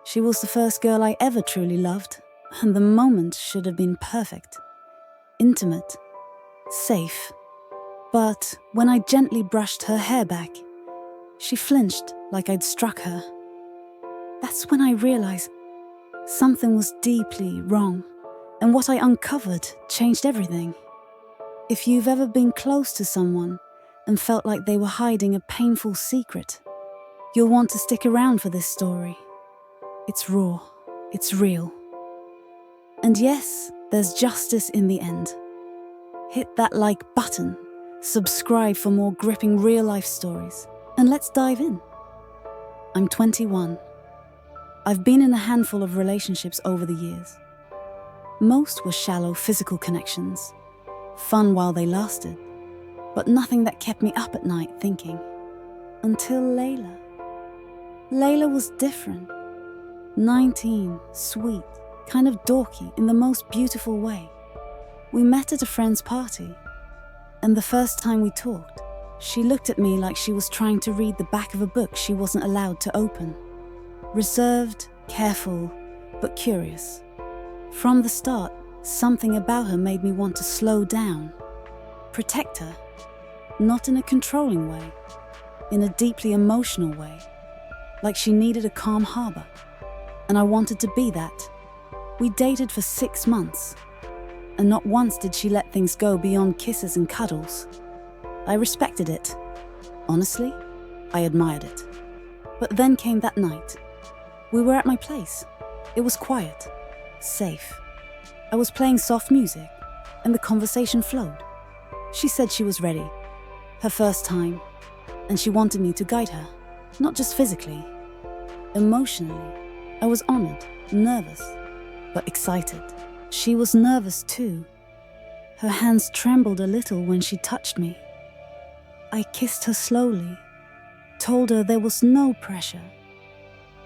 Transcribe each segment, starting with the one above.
She was the first girl I ever truly loved, and the moment should have been perfect, intimate, safe. But when I gently brushed her hair back, she flinched like I'd struck her. That's when I realized something was deeply wrong, and what I uncovered changed everything. If you've ever been close to someone and felt like they were hiding a painful secret, you'll want to stick around for this story. It's raw, it's real. And yes, there's justice in the end. Hit that like button, subscribe for more gripping real-life stories, and let's dive in. I'm 21. I've been in a handful of relationships over the years. Most were shallow physical connections, fun while they lasted, but nothing that kept me up at night thinking. Until Layla. Layla was different. 19, sweet, kind of dorky in the most beautiful way. We met at a friend's party, and the first time we talked, she looked at me like she was trying to read the back of a book she wasn't allowed to open. Reserved, careful, but curious. From the start, something about her made me want to slow down, protect her, not in a controlling way, in a deeply emotional way, like she needed a calm harbor, and I wanted to be that. We dated for 6 months, and not once did she let things go beyond kisses and cuddles. I respected it. Honestly, I admired it. But then came that night. We were at my place. It was quiet, safe. I was playing soft music, and the conversation flowed. She said she was ready, her first time, and she wanted me to guide her, not just physically. Emotionally, I was honored, nervous, but excited. She was nervous too. Her hands trembled a little when she touched me. I kissed her slowly, told her there was no pressure,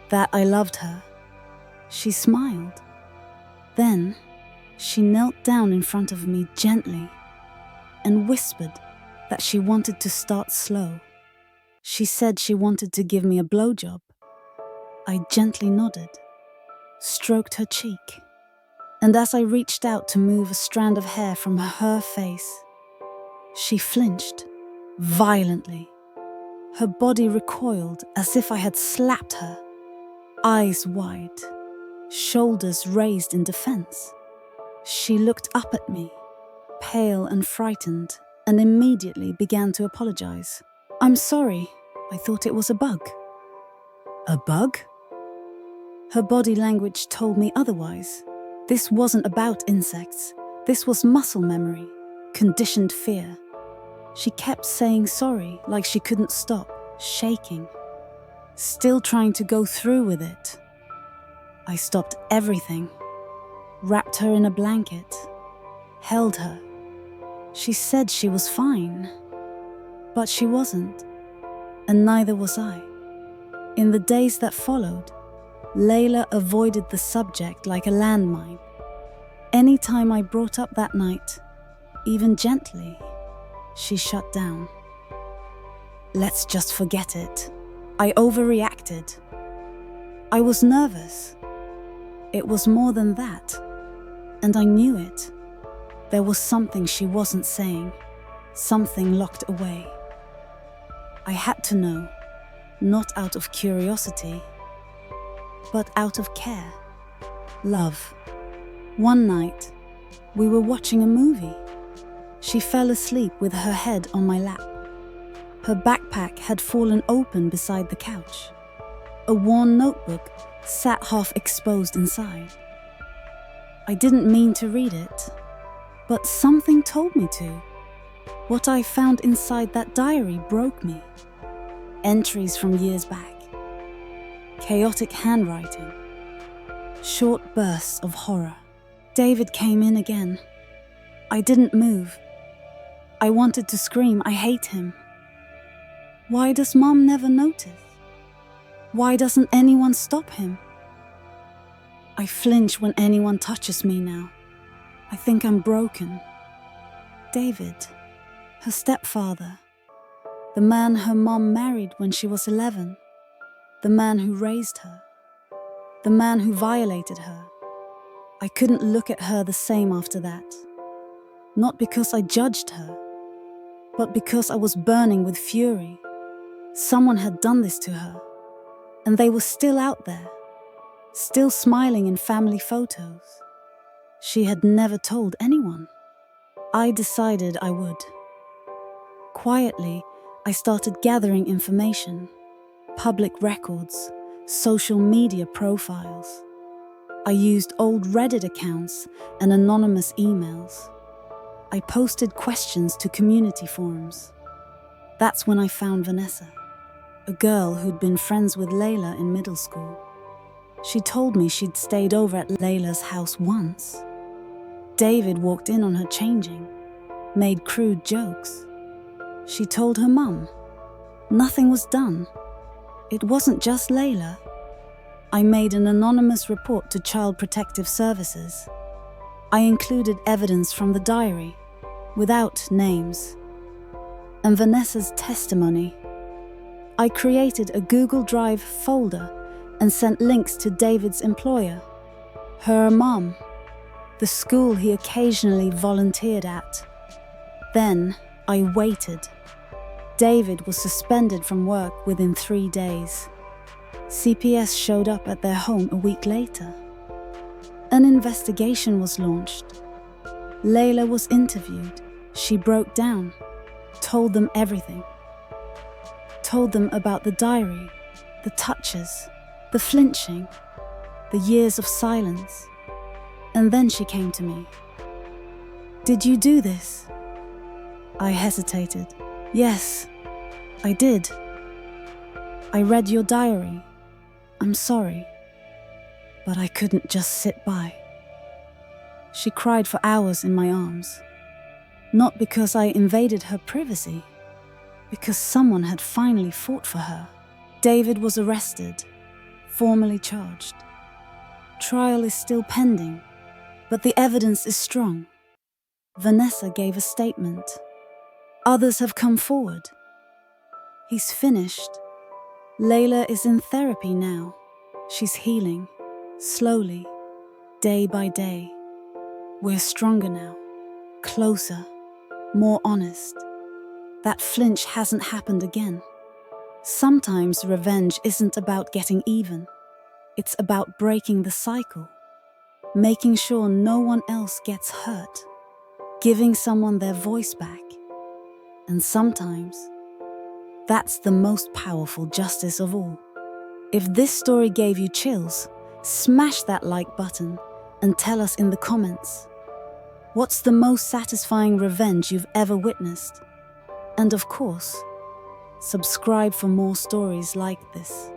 that I loved her. She smiled. Then, she knelt down in front of me gently and whispered that she wanted to start slow. She said she wanted to give me a blowjob. I gently nodded, stroked her cheek, and as I reached out to move a strand of hair from her face, she flinched violently. Her body recoiled as if I had slapped her, eyes wide, shoulders raised in defense. She looked up at me, pale and frightened, and immediately began to apologize. "I'm sorry, I thought it was a bug." "A bug?" Her body language told me otherwise. This wasn't about insects. This was muscle memory, conditioned fear. She kept saying sorry like she couldn't stop, shaking, still trying to go through with it. I stopped everything, wrapped her in a blanket, held her. She said she was fine, but she wasn't, and neither was I. In the days that followed, Layla avoided the subject like a landmine. Any time I brought up that night, even gently, she shut down. Let's just forget it. I overreacted. I was nervous. It was more than that, and I knew it. There was something she wasn't saying, something locked away. I had to know, not out of curiosity, but out of care, love. One night, we were watching a movie. She fell asleep with her head on my lap. Her backpack had fallen open beside the couch. A worn notebook sat half exposed inside. I didn't mean to read it, but something told me to. What I found inside that diary broke me. Entries from years back. Chaotic handwriting. Short bursts of horror. David came in again. I didn't move. I wanted to scream, I hate him. Why does Mom never notice? Why doesn't anyone stop him? I flinch when anyone touches me now. I think I'm broken. David, her stepfather, the man her mom married when she was 11, the man who raised her. the man who violated her. I couldn't look at her the same after that. Not because I judged her, but because I was burning with fury. Someone had done this to her, and they were still out there, still smiling in family photos. She had never told anyone. I decided I would. Quietly, I started gathering information, public records, social media profiles. I used old Reddit accounts and anonymous emails. I posted questions to community forums. That's when I found Vanessa, a girl who'd been friends with Layla in middle school. She told me she'd stayed over at Layla's house once. David walked in on her changing, made crude jokes. She told her mum. Nothing was done. It wasn't just Layla. I made an anonymous report to Child Protective Services. I included evidence from the diary, without names, and Vanessa's testimony. I created a Google Drive folder and sent links to David's employer, her mum, the school he occasionally volunteered at. Then I waited. David was suspended from work within 3 days. CPS showed up at their home a week later. An investigation was launched. Layla was interviewed. She broke down, told them everything. Told them about the diary, the touches, the flinching, the years of silence. And then she came to me. "Did you do this?" I hesitated. "Yes, I did. I read your diary. I'm sorry, but I couldn't just sit by." She cried for hours in my arms. Not because I invaded her privacy, because someone had finally fought for her. David was arrested, formally charged. Trial is still pending, but the evidence is strong. Vanessa gave a statement. Others have come forward. He's finished. Layla is in therapy now. She's healing, slowly, day by day. We're stronger now, closer, more honest. That flinch hasn't happened again. Sometimes revenge isn't about getting even. It's about breaking the cycle, making sure no one else gets hurt, giving someone their voice back. And sometimes, that's the most powerful justice of all. If this story gave you chills, smash that like button and tell us in the comments. What's the most satisfying revenge you've ever witnessed? And of course, subscribe for more stories like this.